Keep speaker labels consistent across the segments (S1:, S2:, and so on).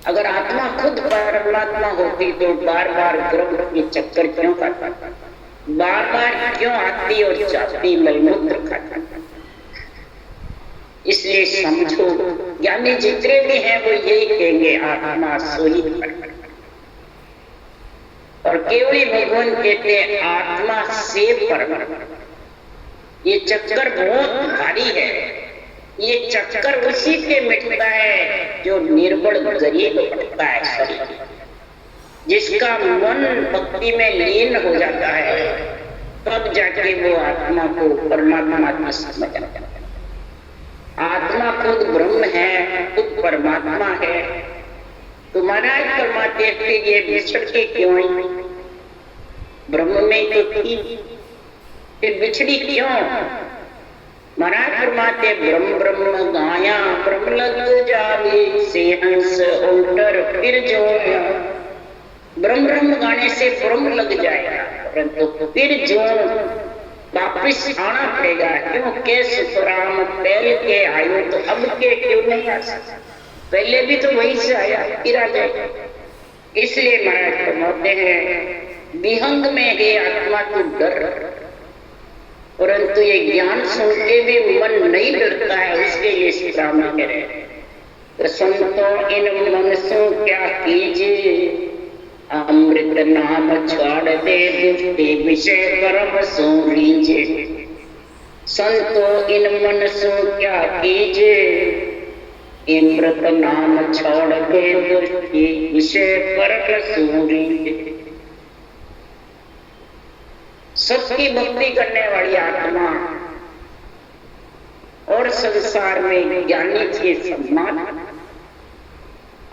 S1: अगर आत्मा खुद परमात्मा होती तो बार बार गर्भ के चक्कर क्यों खाता, बार बार क्यों आती और जाती मलमूत्र खाता। इसलिए समझो, ज्ञानी जितने भी हैं वो यही कहेंगे आत्मा सोई पर। और केवल भगवान कहते हैं आत्मा से पर। ये चक्कर बहुत भारी है। ये चक्कर उसी के मिटता है जो निर्बल गरीब पड़ता है शरीर, जिसका मन भक्ति में लीन हो जाता है, तब जाके वो आत्मा को परमात्मा समझ जाता है। आत्मा खुद ब्रह्म है, खुद परमात्मा है। तो महाराज फरमाते थे ये बिछड़ के क्यों आई? ब्रह्म में तो थी, फिर बिछड़ी क्यों? महाराज फरमाते ब्रह्म ब्रह्म गाया ब्रह्म लग जावे से हंस उल्टर फिर जो। ब्रह्म ब्रह्म गाने से ब्रह्म लग जाएगा, परंतु फिर जो वापिस आना पड़ेगा। क्योंकि सुतराम पहले के आयो तो अब के क्यों नहीं आ सकता? पहले भी तो वहीं से आया, फिर आ जाएगा। इसलिए महाराज फरमाते हैं विहंग में है आत्मा तो डर, परंतु ये ज्ञान सुन के भी मन नहीं डरता है, उसके लिए श्री राम कह रहे हैं तो संतो इन मनसों क्या कीजिए, अमृत नाम छोड़ दे दुष्टि विषय कर्म सो लीजिए। संतो इन मनसों क्या कीजिए, अमृत नाम छोड़ दे दुष्टि विषय कर्म सो लीजिए। सबकी भक्ति करने वाली आत्मा और संसार में ज्ञानी के सम्मान।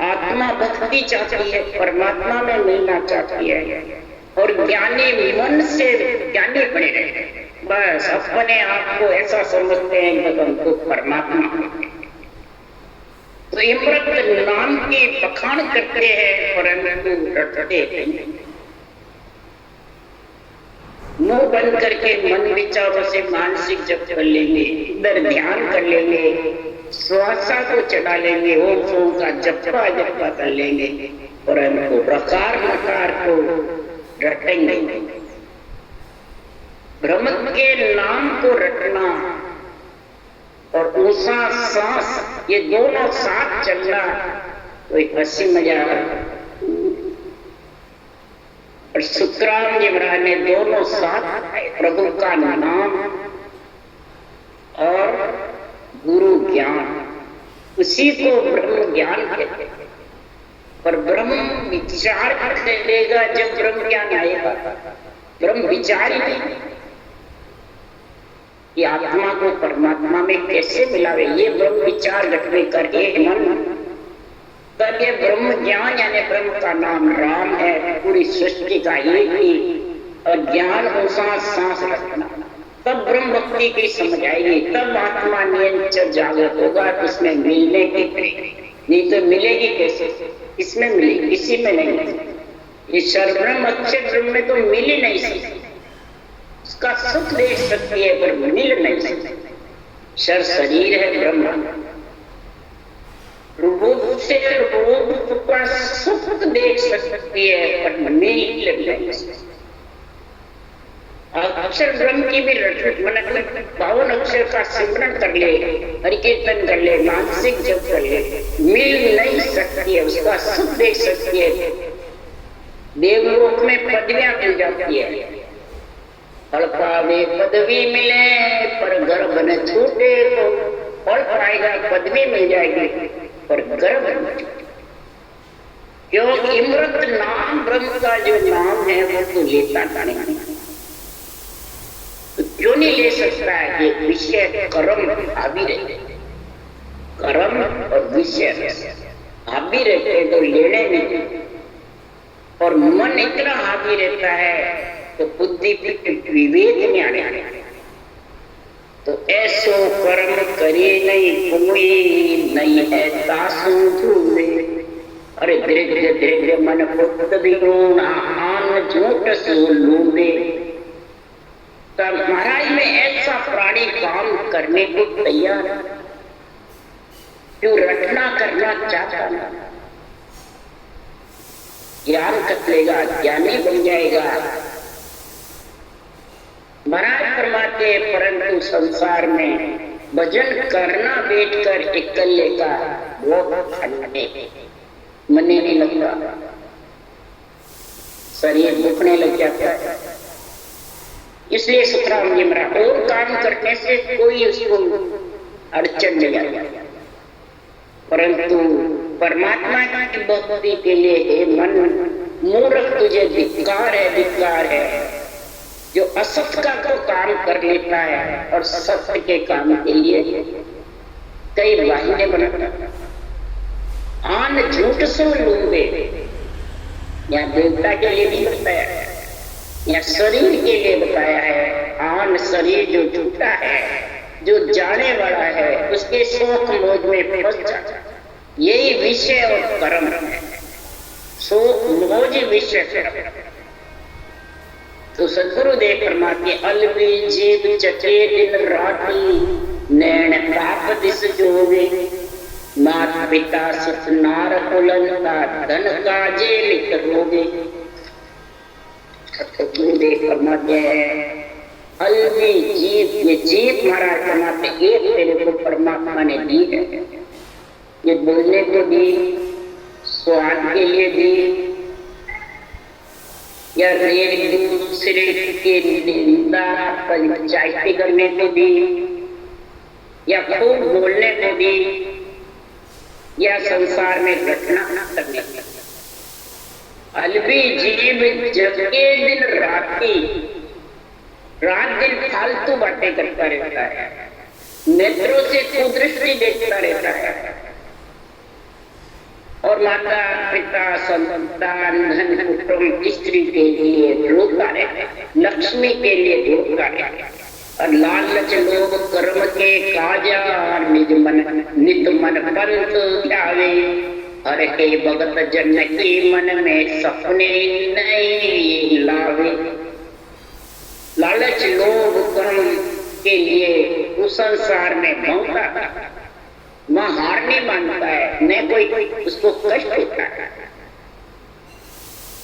S1: आत्मा भक्ति चाहती है, परमात्मा में मिलना चाहती है, और ज्ञानी मन से ज्ञानी बने रहे। बस अपने आप को ऐसा समझते हैं कि हमको परमात्मा। तो अमृत नाम की बखान करते हैं, परंतु रटते नहीं। मुंह बंद करके मन विचारों से मानसिक जप कर लेंगे, इधर ध्यान कर लेंगे, श्वासा को चढ़ा लेंगे, ओम का जपा जपा कर लेंगे, परंतु प्रकार नकार को रटेंगे। ब्रह्म के नाम को रटना और ऊंचा सांस, ये दोनों साथ चलना कोई हंसी मजाक। और सुखराम जी महाराज ने दोनों साथ प्रभु का नाम और गुरु ज्ञान, उसी को ब्रह्म ज्ञान कहते हैं। पर ब्रह्म विचार करेगा जब ब्रह्म ज्ञान आएगा। ब्रह्म विचार ही नहीं कि आत्मा को परमात्मा में कैसे मिलावे, ये ब्रह्म विचार रखने कर एक मन। तब ये ब्रह्म ज्ञान यानी ब्रह्म का नाम राम है, पूरी सृष्टि का एक ही, और ज्ञान ऊंचा सांस रखना, तब ब्रह्म भक्ति की समझ आएगी। तब आत्मा नियंत्रण जागृत होगा, तो उसमें मिलने की नहीं तो मिलेगी कैसे? इसमें मिलेगी, इसी में नहीं। ये सर्वब्रह्म अक्षर ब्रह्म में तो मिल ही नहीं सकती। उसका सुख देख सकती है पर मिल नहीं सकती। शर शरीर है ब्रह्म, रूप से रूप का सुख देख सकती है पर मिल नहीं सकती। अक्षर ब्रह्म की भी पावन अक्षर का सिमरन कर ले, हरिकीर्तन कर ले, मानसिक जप कर ले, मिल नहीं सकती है, उसका सुख देख सकती है। देवलोक में पदवियां मिल जाती है, फल पावे पदवी मिले पर गर्भ न छूटे, तो फल पाएगा, पदवी मिल जाएगी पर गर्भ न छूटे। क्योंकि अमृत नाम ब्रह्म का जो नाम है वो तो लेता नहीं, तो क्यों नहीं ले सकता है? ये विषय कर्म हावी रहते, कर्म और विषय हावी रहते तो लेने नहीं, और मन इतना हावी रहता है तो बुद्धि विवेक में आने। तो ऐसो कर्म करे नहीं कोई, नहीं है तासु धूले। अरे दृढ़ दृढ़ मन पुत विगुण आन झूठ सो लूले। तब महाराज में ऐसा प्राणी काम करने को तैयार, क्यों रटना करना चाहता ना, ज्ञान कर लेगा, ज्ञानी बन जाएगा। महाराज फरमाते परंतु संसार में भजन करना बैठकर इकल्ले का बहुत मन नहीं लगता, शरीर दुखने लग जाता है। इसलिए सुखराम जी महाराज और काम करने से कोई उसको अड़चन नहीं आती, परंतु परमात्मा की भक्ति के लिए हे मन मूर्ख तुझे धिक्कार है जो असत का तो काम कर लेता है और सत्य के काम के लिए कई बहाने बनाता। आन झूठ सो लूंगे, यहाँ देवता के लिए नहीं बताया है, यहाँ शरीर के लिए बताया है। आन शरीर जो झूठा है, जो जाने वाला है, उसके शोक मोह में फंस जाता है। यही विषय और कर्म है, शोक मोह विषय कर्म। तो सदगुरुदेव फरमाते अलबी जीव चटे दिन राती नैन पाप दिस जोगे मात पिता सुत नार कुलंता धन काजे लिख रोगे। सदगुरुदेव फरमाते हैं अलबी जीव, ये जीव महाराज फरमाते एक तेरे को परमात्मा ने दी है, ये बोलने को दी, स्वाद के लिए दी, या एक दूसरे के निंदा पंचायती करने को दी, या खूब बोलने को दी, या संसार में घटना करने को। अलबी जीव जगे दिन राती, रात दिन फालतू बातें करता रहता है, नेत्रों से कुदृष्टि देखता रहता है, और माता पिता संतान धन कुटुंब स्त्री के लिए रोता रहता है, लक्ष्मी के लिए रोता रहता है, और लालच लोभ कर्म के काजा निज मन नित मन पंथ ध्यावे। हर हे भगत जन के मन में सपने नहीं लावे। लालच लोभ कर्म के लिए उस संसार में भौंकता था, वहां हार नहीं मानता है, न कोई उसको कष्ट होता है,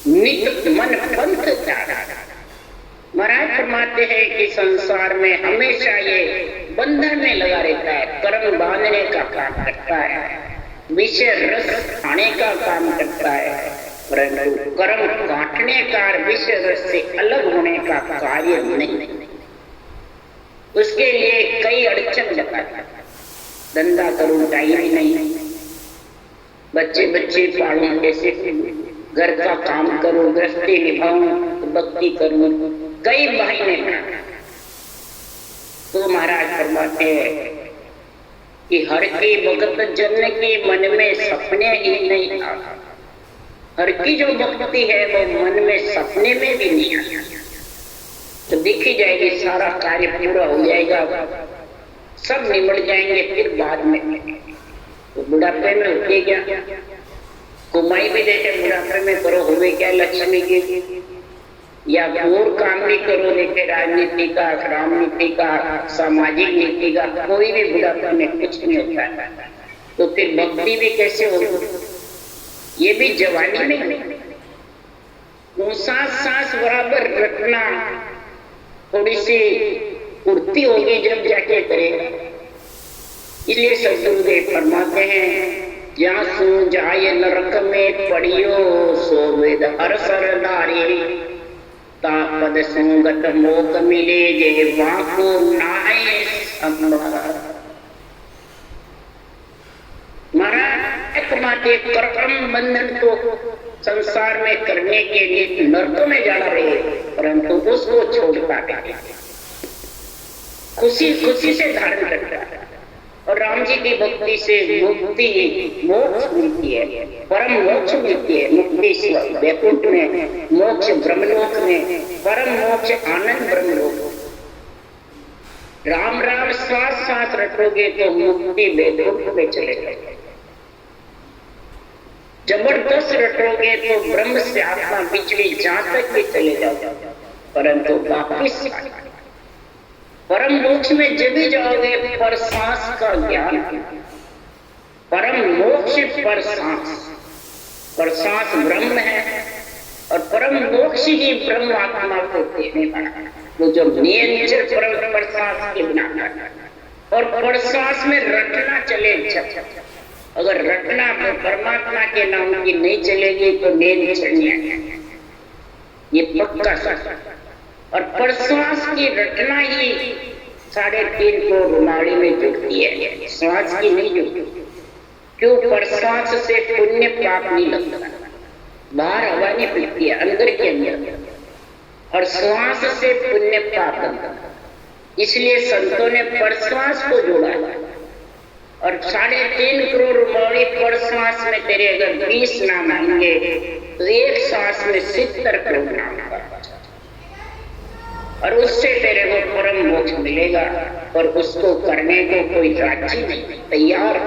S1: नित मन पंथ चारा। महाराज फरमाते हैं कि संसार में हमेशा ये बंधन में लगा रहता है, कर्म बांधने का काम करता है, विषय रस खाने का काम करता है, परंतु कर्म काटने का विषय रस से अलग होने का कार्य नहीं। उसके लिए कई अड़चन लगाता है, धंधा करूं टाइम ही नहीं, बच्चे पालूं कैसे, घर का काम करूं, गृहस्थी निभाऊं, भक्ति करूं, कई महीने में। तो महाराज फरमाते हैं कि हर के भगत जन के मन में सपने ही नहीं आते। हर की जो भक्ति है वो मन में सपने में भी नहीं आती, तो देखी जाएगी सारा कार्य पूरा हो जाएगा, सब निमट जाएंगे। फिर बाद में तो बुढ़ापे में होती क्या कुमाई भी देखे, बुढ़ापे में करो हुए क्या लक्ष्मी की, या और काम भी करो देखे राजनीति का, रामनीति का, सामाजिक नीति का, कोई भी बुढ़ापे में कुछ नहीं होता, तो फिर भक्ति भी कैसे होगी। ये भी जवानी में सांस बराबर रखना, थोड़ी सी उड़ती होगी जब जाके करेगा। इसलिए सदगुरुदेव फरमाते हैं जहाँ सो जाए नरक में पड़ियो सो वेद हर सरदारी तापद संगत मोक मिले जे वाको नाय महाराज एकमात्र कर्म बंधन को संसार में करने के लिए नरक में जाना रहे, परंतु उसको छोड़ता नहीं, खुशी से धारण करता है। और राम जी की भक्ति से मुक्ति मोक्ष मिलती है, परम मोक्ष मिलती है, मुक्ति वैकुंठ में, मोक्ष ब्रह्मलोक में, परम मोक्ष आनंद ब्रह्मलोक। राम राम साथ रखोगे तो मुक्ति वैकुंठ में चले जाएगी, जबरदस्त रटोगे तो ब्रह्म से आत्मा बिछड़ी जहां तक भी चले जाओगे, परंतु वापिस परम मोक्ष में जब भी जाओगे पर सांस का ज्ञान, परम मोक्ष पर सांस ब्रह्म है, और परम मोक्ष ही ब्रह्म आत्मा को देने वाला, वो जो निरंतर परम प्रसाद के बिना और प्रसाद में रटना चले। अगर रटना तो परमात्मा के नाम की नहीं चलेगी तो नींद चढ़नी है, ये पक्का सच। और प्रश्वास की रटना ही 3.5 को रुमाड़ी में जुड़ती है, श्वास की नहीं जुड़ती। क्यों? प्रश्वास से पुण्य पाप नहीं लगता, बाहर हवा नहीं पिलती है, अंदर के अंदर, और श्वास से पुण्य पाप लगता। इसलिए संतों ने प्रश्वास को जोड़ा। और 3.5 करोड़ रुमाड़ी प्रश्वास में तेरे अगर 20 नाम आएंगे तो एक श्वास में 70 करोड़ नाम का, और उससे तेरे को परम मोक्ष मिलेगा। और उसको करने को कोई राजी नहीं, तैयार,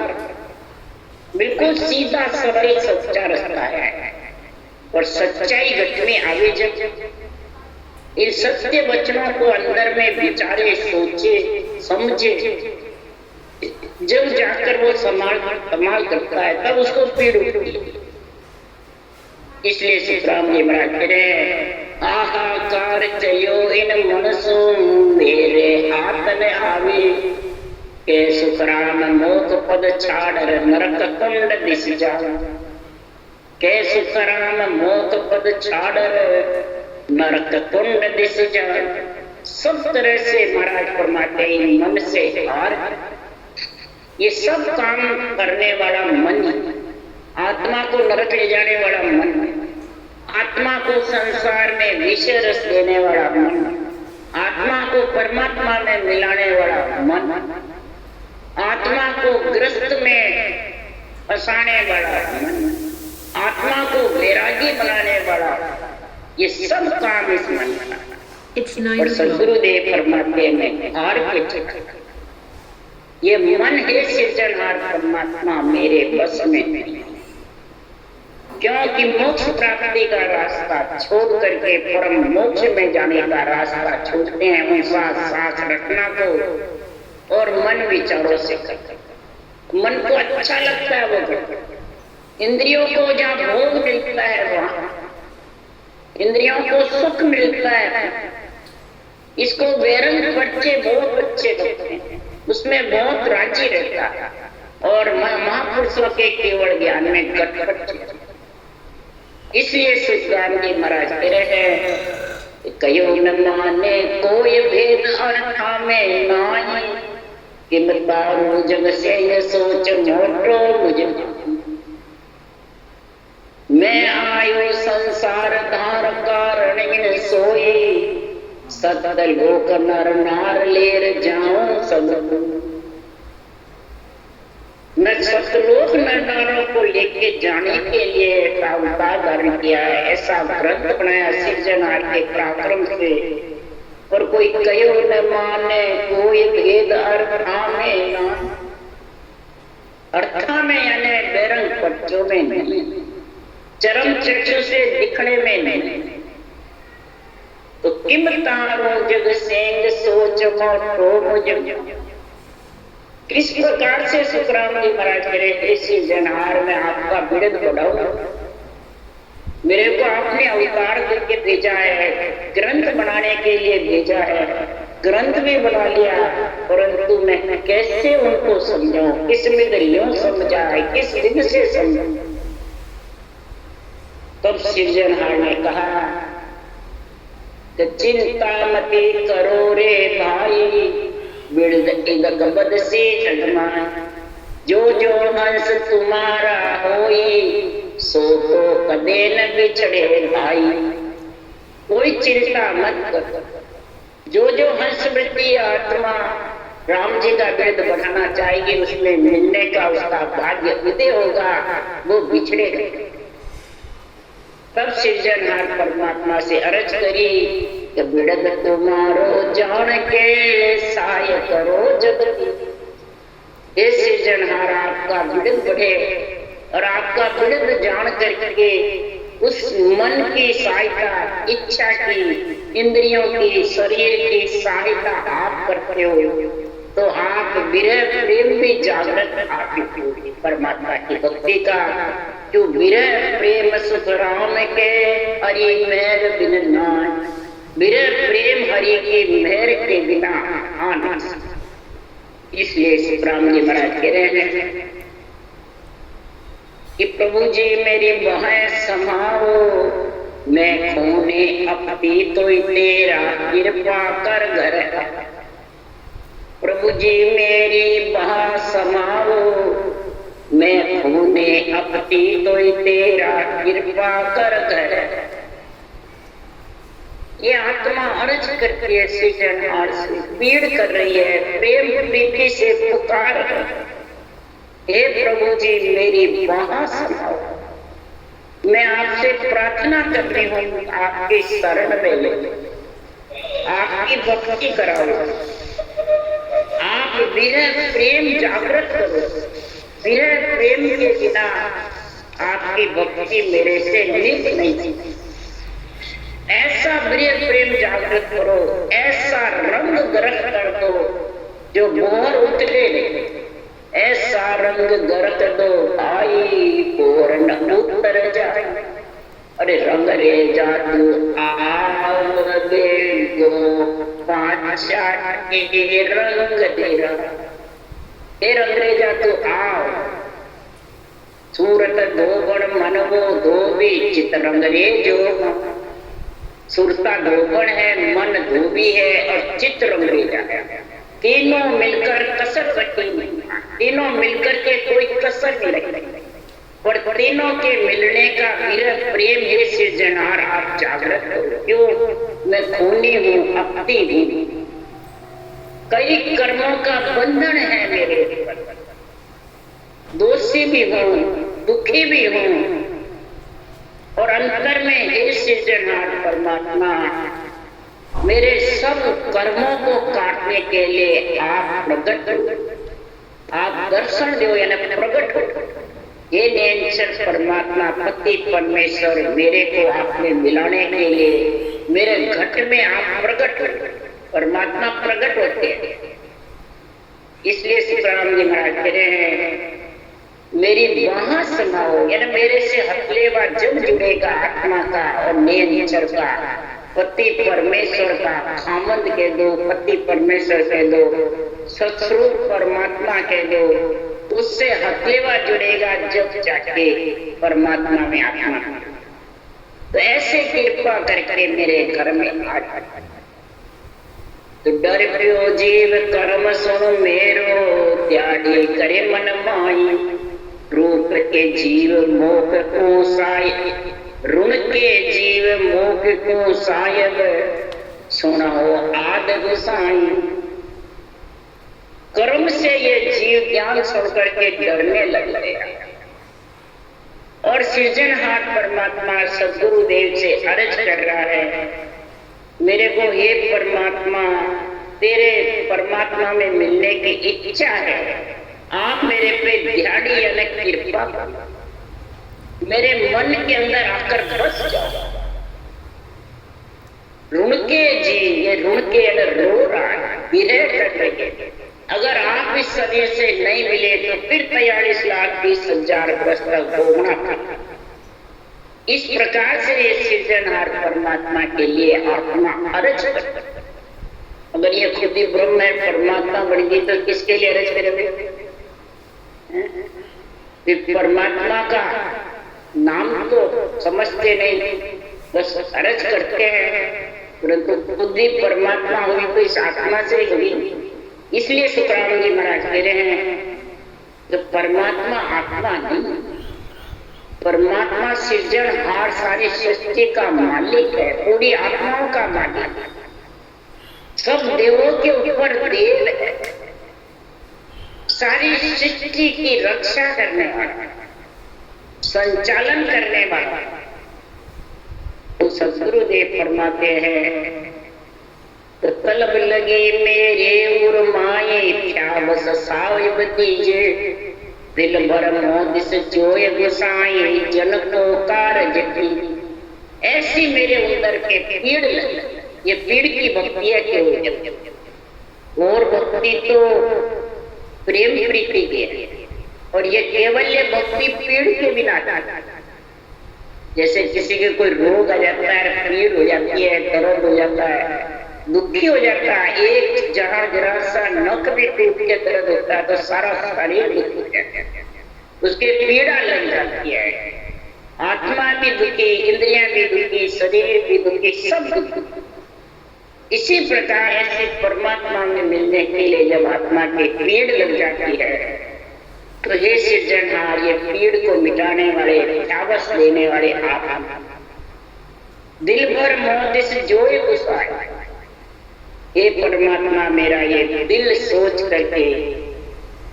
S1: बिल्कुल सीधा सरल सच्चा रास्ता है। और सच्चाई घट में आगे जब इन सत्य वचनों को अंदर में विचारे, सोचे, समझे, जब जाकर वो कमाल करता है तब उसको पीड़ उठती है। इसलिए सुखराम जी महाराज कह रहे हैं, आहाकार चयो इन मनसु मेरे हाथ में आवे, के सुखराम मोख पद छाड़ नरक कुंड दिस जा। के सुखराम मोख पद छाड़ नरक कुंड दिस जा। सब तरह से महाराज फरमाते हैं मन से हार, ये सब काम करने वाला मन, आत्मा को नरक ले जाने वाला मन, आत्मा को संसार में विषय रस देने वाला मन, आत्मा को परमात्मा में मिलाने वाला मन, आत्मा को ग्रस्त में फंसाने वाला मन, आत्मा को वैरागी बनाने वाला, ये सब काम इस मन का। और सदगुरुदेव फरमाते हैं हार के चक्कर, ये मन है सृजनहार परमात्मा मेरे बस में नहीं। क्योंकि मोक्ष प्राप्ति का रास्ता छोड़ करके परम मोक्ष में जाने का रास्ता छोड़ते हैं, उन सांस रखना को और मन विचारों से करते। मन को अच्छा लगता है वो करते, इंद्रियों को जहाँ भोग मिलता है वहां, इंद्रियों को सुख मिलता है, इसको वैरंग बच्चे बहुत अच्छे लगते हैं, उसमें बहुत राजी रहता है। और महापुरुषों के केवल ज्ञान में गटपट। इसलिए सुखराम जी महाराज कह रहे हैं, कयो न माने कोई भेद अर्था में नाई, कि बताऊं जग से ये सोच मोटो मुझे। मैं आयो संसार धार कारण इन सोई, सतलोक नर नार लेर जाऊं सब। मैं सतलोक नर नारों को लेके जाने के लिए अवतार धारण किया है, ऐसा ग्रंथ बनाया सृजनहार के पराक्रम से। और कोई कयो न माने कोई भेद अर्था में ना, अर्था में यानी बेरंग पट्टों में नहीं, चरम चक्षु से दिखने में नहीं। तो किम तारो जग सेंग सोच मोटो मुझ। किस प्रकार से सुखराम जी महाराज करे, इसी जनहार में आपका बिरद बढ़ाओ। मेरे को आपने अवतार करके भेजा है, ग्रंथ बनाने के लिए भेजा है, ग्रंथ भी बना लिया, परंतु मैं कैसे उनको समझाऊं, किस विधियों समझाए, किस विधि से समझाऊं। तब सृजनहार ने कहा कि चिंता मती करो रे भाई, बिरद इदक बद से जगमान। जो जो हंस तुम्हारा होई, सो तो कदे न बिछड़े भाई। कोई चिंता मत करो, जो जो हंस वृत्ति आत्मा राम जी का बिरद बढ़ाना चाहेगी, उसमें मिलने का उसका भाग्य उदय होगा, वो बिछड़ेगा। तब सृजनहार परमात्मा से अर्ज करी कि बिरद तुम्हारो जान के साय करो जगत। हे सृजनहार आपका बिरद बढ़े और आपका बिरद जान करके उस मन की सहायता, इच्छा की, इंद्रियों की, शरीर की सहायता आप करते हो, तो आप विरह प्रेम भी जागृत आपकी होगी। परमात्मा की भक्ति का जो विरह प्रेम सुख राम के हरि मेहर बिन नाय, विरह प्रेम हरि के मेहर के बिना आनंद। इसलिए सुखराम जी महाराज कह रहे हैं कि प्रभु जी मेरी बाहें समाओ, मैं खोने अपनी तो तेरा कृपा कर घर। प्रभु जी मेरी बाह समाओ, मैं खोने अपनी तो तेरा कृपा कर घर। ये आत्मा अर्ज करती है सृजनहार से, पीड़ कर रही है, प्रेम प्रीति से पुकार, हे प्रभु जी मेरी बाह समाओ। मैं आपसे प्रार्थना करती हूँ, आपकी शरण में ले, आपकी भक्ति कराओ, आप विरह प्रेम जागृत करो। विरह प्रेम के बिना आपकी भक्ति मेरे से नित नहीं। ऐसा विरह प्रेम जागृत करो, ऐसा रंग ग्रह कर दो जो मोहर उतरे नहीं, ऐसा रंग गरत दो आई पूर्ण उतर जाए। अरे रंग रे जादू आओ देखो पाचा के रंग तेरा, हे रंग रे जादू आओ। सूरत धोबण मनवो धोबी चित रंग रे जो, सुरता धोबण है, मन धोबी है और चित रंग रे जाए। तीनों मिलकर कसर कटी नहीं, तीनों मिलकर के कोई कसर नहीं, और तीनों के मिलने का विरह प्रेम है सृजनहार आप जागृत करो। क्यों? मैं खूनी हूँ, अपनी हूँ, कई कर्मों का बंधन है मेरे ऊपर, दोषी भी हूँ, दुखी भी हूँ, और अंतर में हे सृजनहार परमात्मा मेरे सब कर्मों को काटने के लिए आप प्रकट हो, आप दर्शन दो यानी प्रकट हो। ये निरंतर परमात्मा पति परमेश्वर मेरे को आपने मिलाने के लिए मेरे घट में आप प्रकट हो, परमात्मा प्रकट होते हैं। इसलिए सुखराम जी महाराज कह रहे हैं मेरी बाह समाओ, यानी मेरे से हथलेवा जब जुड़ेगा आत्मा का और निरंतर का, पति परमेश्वर का खामंद कह दो, पति परमेश्वर कह दो, सतस्वरूप परमात्मा कह दो, उससे हथलेवा जुड़ेगा जब जाके परमात्मा में आत्मा। तो ऐसे कृपा करके मेरे घर में आ। तो डर प्रियो जीव कर्म सुन मेरो, त्यागी करे मन माई, रूप के जीव मोख को साय, ऋण के जीव मोख को सायब, सुनाओ आद गुसाई। कर्म से ये जीव ज्ञान सुन करके डरने लग गया और सृजनहार परमात्मा सदगुरुदेव से अर्ज कर रहा है मेरे को, हे परमात्मा तेरे परमात्मा में मिलने की इच्छा है, आप मेरे पे ध्यानी यानी कृपा करो, मेरे मन के अंदर आकर बस जाओ। ऋण के जीव, ये ऋण के रो रहा है, विरह कर रही है। अगर आप इस शरीर से नहीं मिले तो फिर 43,20,000 वर्ष तक भोगना पड़ेगा। इस प्रकार से ये सृजनहार परमात्मा के लिए आत्मा अर्ज करता। अगर ये खुद ही ब्रह्म है, परमात्मा बन गई, तो किसके लिए अर्ज करेंगे? परमात्मा का नाम तो समझते नहीं, बस अर्ज करते हैं, परंतु खुद ही परमात्मा हुई तो इस आत्मा से हुई। इसलिए सुखराम जी महाराज कह रहे हैं तो परमात्मा आत्मा नहीं, परमात्मा सृजनहार सारी सृष्टि का मालिक है, पूरी आत्माओं का मालिक, सब देवों के ऊपर देव है, सारी सृष्टि की रक्षा करने वाला, संचालन करने वाला। तो सदगुरुदेव फरमाते हैं तो तलब लगे मेरे उर माए, प्यावस साविब दीजे, दिल भर मोद से जोय गुसाए, जन को कारज की। ऐसी मेरे अंदर के पीड़ लगे, ये पीड़ की भक्ति है क्यों? और भक्ति तो प्रेम प्रीति की है, और ये केवल्य भक्ति पीड़ के बिना था। जैसे किसी के कोई रोग आ जाता है, पीड़ हो जाती है, दर्द हो जाता है, दुखी हो जाता है, एक जहां जरा सा नख भी टूट के दर्द होता है तो सारा शरीर दुखी हो जाता है, उसके पीड़ा लग जाती है। आत्मा भी दुखी, इंद्रियां भी दुखी, शरीर भी दुखी, सब दुखी। इसी प्रकार ऐसे परमात्मा में मिलने के लिए जब आत्मा की पीड़ लग जाती है तो हे सिरजनहार, ये पीड़ को मिटाने वाले, ख्यावस देने वाले आप दिल भर मोह से जोए गुस्साए। हे परमात्मा, मेरा ये दिल सोच करके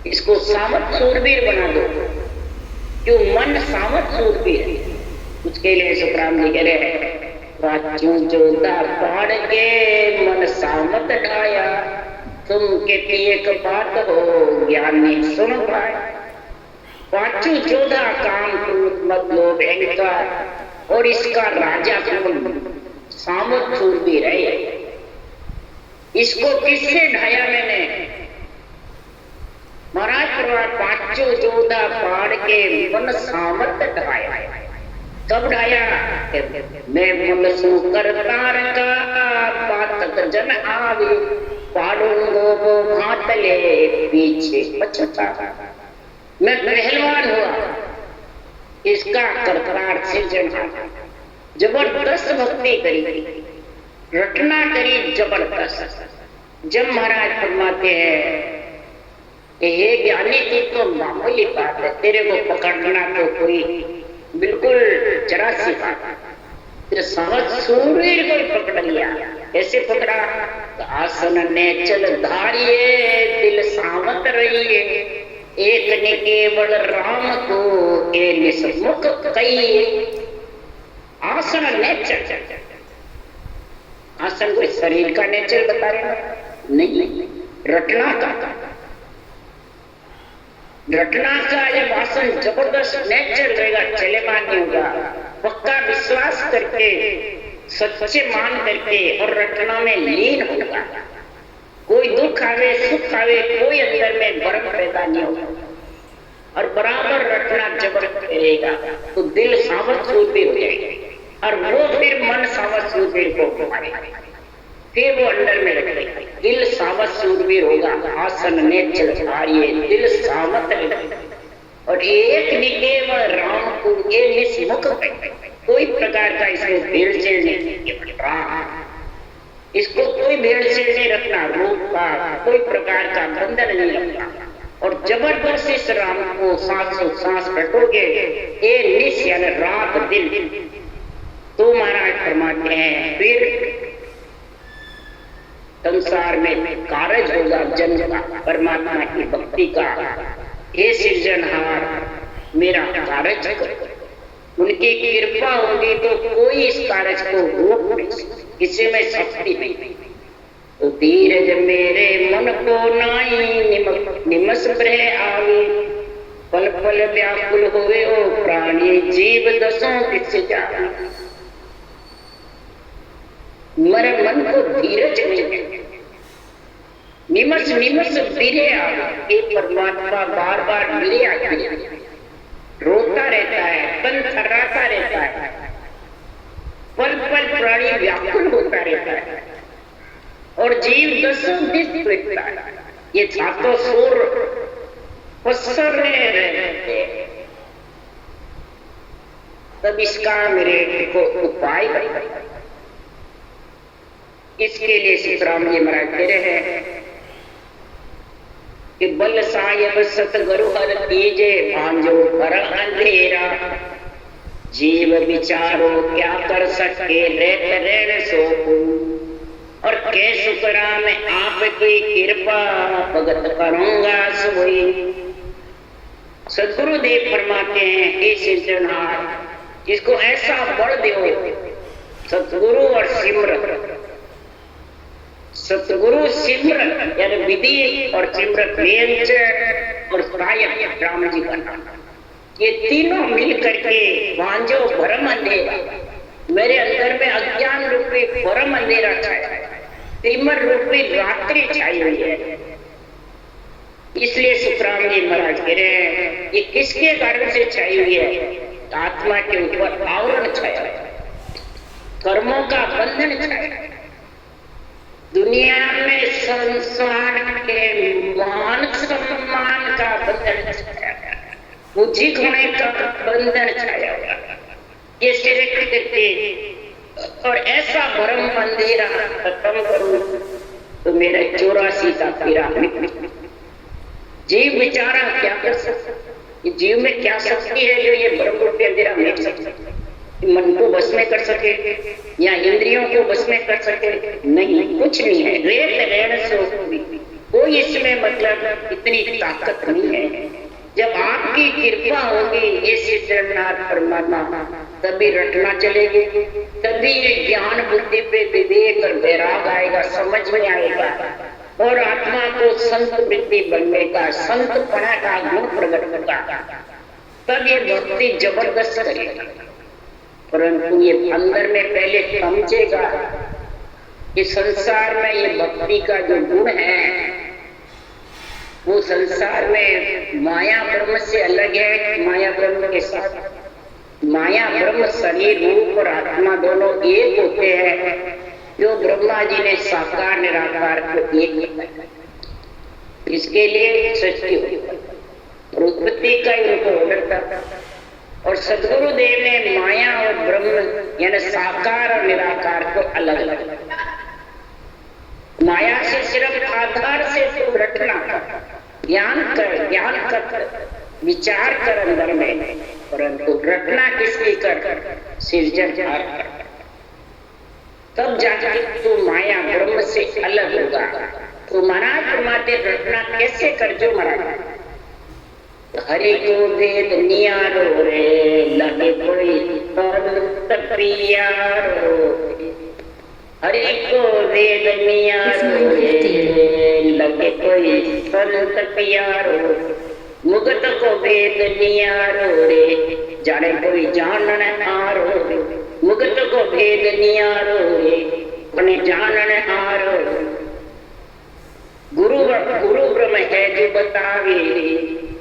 S1: इसको सामत सूरवीर बना दो। क्यों मन सामत सूरवीर? उसके लिए सुखराम जी कह रहे हैं, वाचू जोधा पाड़ के मन सामत ढाया, तुम कहती एक बात हो ज्ञानी सुन पाए। पांचू जोधा काम क्रोध मद लोभ अहंकार और इसका राजा कौन? सामत सूरवीर है। इसको किससे ढाया मैंने? महाराज परिवार पांचों जोधा पाड़ के मन सामत ढाया। कब ढाया? मैं मन सु करतार का पातक जन आवे, पाड़ूंगो वो घाटले पीछे पछता। मैं पहलवान हुआ, इसका करतार सिरजनहार। जबरदस्त भक्ति करी, रटना करी जबरदस्त। जब महाराज फरमाते हैं कि हे ज्ञानी, तू तो मामूली बात है, तेरे को पकड़ना तो कोई बिल्कुल जरा सी बात। फिर सहज सूरवीर को पकड़ लिया। कैसे पकड़ा? तो आसन ने चल धारिये, दिल सामत रहिए, एक ने केवल राम को ए निसमुख कहिए। आसन नेचर, आसन कोई शरीर का नेचर बता रहे नहीं, रटना का। रटना का जब आसन जबरदस्त नेचर रहेगा, चलेमान नहीं होगा, पक्का विश्वास करके, सच्चे मान करके और रटना में लीन होगा। कोई दुख आवे सुख आवे, कोई अंदर में भ्रम पैदा नहीं होगा और बराबर रटना जबरदस्त रहेगा तो दिल सावध सूरवीर हो जाएगा और वो फिर मन सावध सूरवीर को मारेगा, फिर वो अंदर में रखेगा। दिल सावध सूरवीर होगा। आसन ने चल धारिये, दिल सामत और एक निकेव राम को ये निस्मुख, कोई प्रकार का इसमें भेड़सेड़ नहीं रहा, इसको कोई भेड़सेड़ नहीं रखना, रूप का कोई प्रकार का बंधन नहीं रखना। और जबरदस्त इस राम को सांसों सांस रटोगे, ये निस यानी रात दिन, तो महाराज फरमाते हैं फिर संसार में कारज होगा जन का, परमात्मा की भक्ति का। हे सिरजनहार, मेरा कारज करो। उनकी कृपा होगी तो कोई इस कारज को रोक नहीं सकता, किसी में शक्ति नहीं। तो धीरज मेरे मन को नाई, निमस ब्रह आवे, पल पल व्याकुल हुए ओ प्राणी, जीव दसों किस जावे। मेरे मन को धीरज नहीं है, निमस निमस बिरे आवे। ये परमात्मा बार बार बिरे आते, रोता रहता है, तन थर्राता रहता है, पल पल प्राणी व्याकुल होता रहता है और जीव दसों दिस रहता है। ये सातों सुर पसर रहते, तब इसका मेरे को उपाय बताइए। इसके लिए सीताराम जी महाराज कह रहे हैं कि बल साहिब सतगुरु हर दीजे, भांजो भर अंधेरा, जीव विचारो क्या कर सके, रहत रहन सो। और के शुक्रा में आपकी कृपा, भगत करूंगा सोई। सदगुरुदेव फरमाते हैं, हे सिरजनहार, इसको ऐसा बल दो, सतगुरु और सिमरन। सतगुरु सिमरन यानी विधि और सिमरन, वेद और सायक राम जी का नाम, ये तीनों मिल करके भांजो भरम अंधेरा, मेरे अंदर में अज्ञान रूपी भरम अंधेरा छाया है, तिमर रूपी रात्रि छाई हुई है। इसलिए सुखराम जी महाराज कह रहे हैं ये किसके कारण से छाई हुई है? आत्मा के ऊपर आवरण छाया है, कर्मों का बंधन छाया है। दुनिया में संसार के मान सम्मान का बंधन छाया है, पूजित होने का बंधन छाया हुआ। ये सिर्फ करके और ऐसा भ्रम अंधेरा खत्म करूं तो मेरा 84 का पीड़ा जीव बेचारा क्या कर सकता? जीव में क्या शक्ति है जो ये ब्रह्म रूपी अंधेरा मिट सकता? मन को बस में कर सके या इंद्रियों को बस में कर सके? नहीं, कुछ नहीं है। रेत रेण से कोई इसमें मतलब इतनी ताकत नहीं है। जब आपकी कृपा होगी ये सिद्धनाथ परमात्मा, तभी रटना चलेगी, तभी ये ज्ञान बुद्धि पे विवेक और वैराग आएगा, समझ में आएगा और आत्मा को संत वृत्ति बनने का, संत पना का गुण प्रकट होगा। तब ये भक्ति जबरदस्त करेगा। परंतु ये अंदर में पहले समझेगा कि संसार में ये भक्ति का जो गुण है वो संसार में माया ब्रह्म से अलग है। माया ब्रह्म के साथ माया ब्रह्म शरीर रूप और आत्मा दोनों एक होते हैं। जो ब्रह्मा जी ने साकार निराकार को एक बताया, इसके लिए सृष्टि और उत्पत्ति का उनको ऑर्डर था। और सदगुरुदेव ने माया और ब्रह्म यानी साकार और निराकार को अलग अलग। माया से सिर्फ आधार से तो रटना, ज्ञान कर विचार कर अंदर में, परंतु रटना किसकी कर? सृजनहार कर। तब जाकर तू माया ब्रह्म से अलग होगा। तो महाराज फरमाते रटना कैसे कर? जो महाराज हरि को वेद नियारो रे, लगे कोई संत पियारो। हरि को वेद नियारो रे, लगे कोई संत पियारो। मुगत को वेद नियारो रे, जाने कोई जानन हारो। मुगत को भेद नियारो रे, अपने जानन हारो। गुरु ब्रह्म है जो बतावे,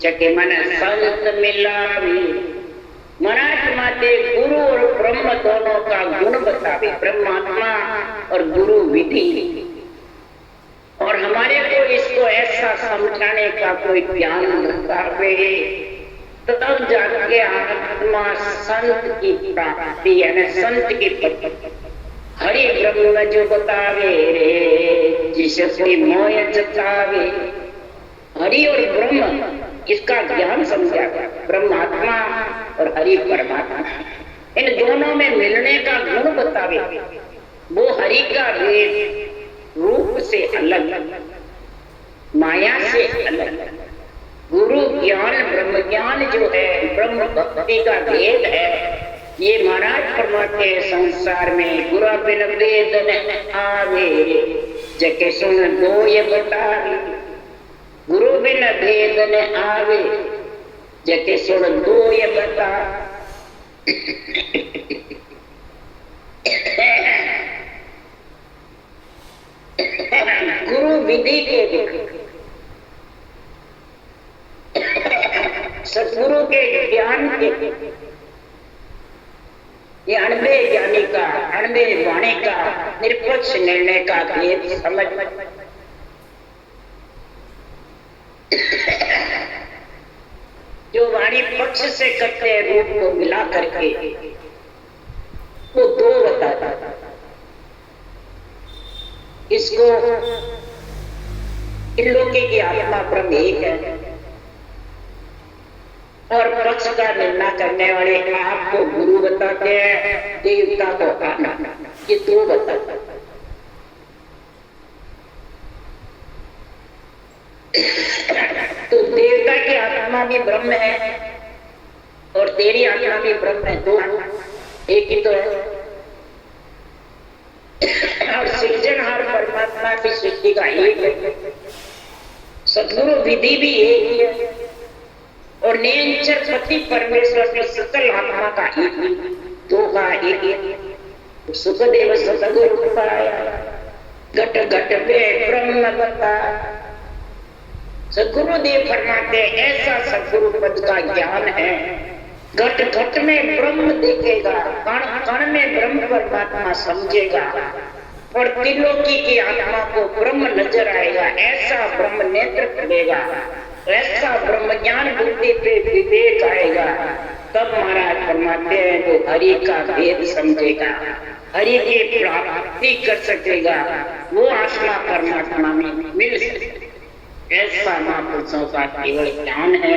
S1: चके मन संत मिलावे। महाराज माते गुरु और ब्रह्म दोनों का गुण बतावे, ब्रह्मात्मा और गुरु विधि। और हमारे को इसको ऐसा समझाने का कोई ज्ञान बतावे, तब जाके आत्मा संत की प्राप्ति यानी संत की पत्ती। हरि ब्रह्म जो बतावे रे, जिससे मोय जतावे। हरि और ब्रह्म इसका ज्ञान समझा गया, ब्रह्मात्मा और हरि परमात्मा। इन दोनों में मिलने का गुण बतावे। वो हरि का रूप से अलग, माया से अलग। गुरु ज्ञान ब्रह्म ज्ञान जो है, ब्रह्म भक्ति का भेद है। ये महाराज फरमाते हैं संसार में गुरु बिन वेद न आवे, जके सुन दो ये बतावे। गुरु बिन भेद न आवे, जके सुन दो ये बता। गुरु विधि के सदगुरु के ज्ञान के ये अणबे ज्ञानी का, अणबे वाणी का निरपेक्ष निर्णय का भेद समझ। जो वाणी पक्ष से करते हैं रूप को मिला करके वो दो बताता। इसको त्रिलोकी की आत्मा ब्रह्म एक है और पक्ष का निर्णय करने वाले आपको गुरु बताते हैं, देवता को आत्मा। ये दो बताता। तो देवता की आत्मा भी ब्रह्म है और तेरी आत्मा भी ब्रह्म है, दो एक ही तो है। और सृजनहार परमात्मा की सृष्टि का एक है, सदगुरु विधि भी एक ही है और नेचर पति परमेश्वर की सकल आत्मा का एक ही, दो का एक ही। सुखदेव सतगुरु पाया, घट घट पे ब्रह्म बता। सदगुरुदेव फरमाते ऐसा सदगुरु पद का ज्ञान है, घट घट में ब्रह्म देखेगा, कण कण में ब्रह्म परमात्मा समझेगा और त्रिलोकी की आत्मा को ब्रह्म नजर आएगा। ऐसा ब्रह्म नेत्र खुलेगा, ऐसा ब्रह्म ज्ञान बुद्धि पे विवेक आएगा। तब महाराज फरमाते हैं वो हरि का भेद समझेगा, हरि की प्राप्ति कर सकेगा, वो आत्मा परमात्मा में मिल सकेगा। ऐसा महापुरुषों का केवल ज्ञान है।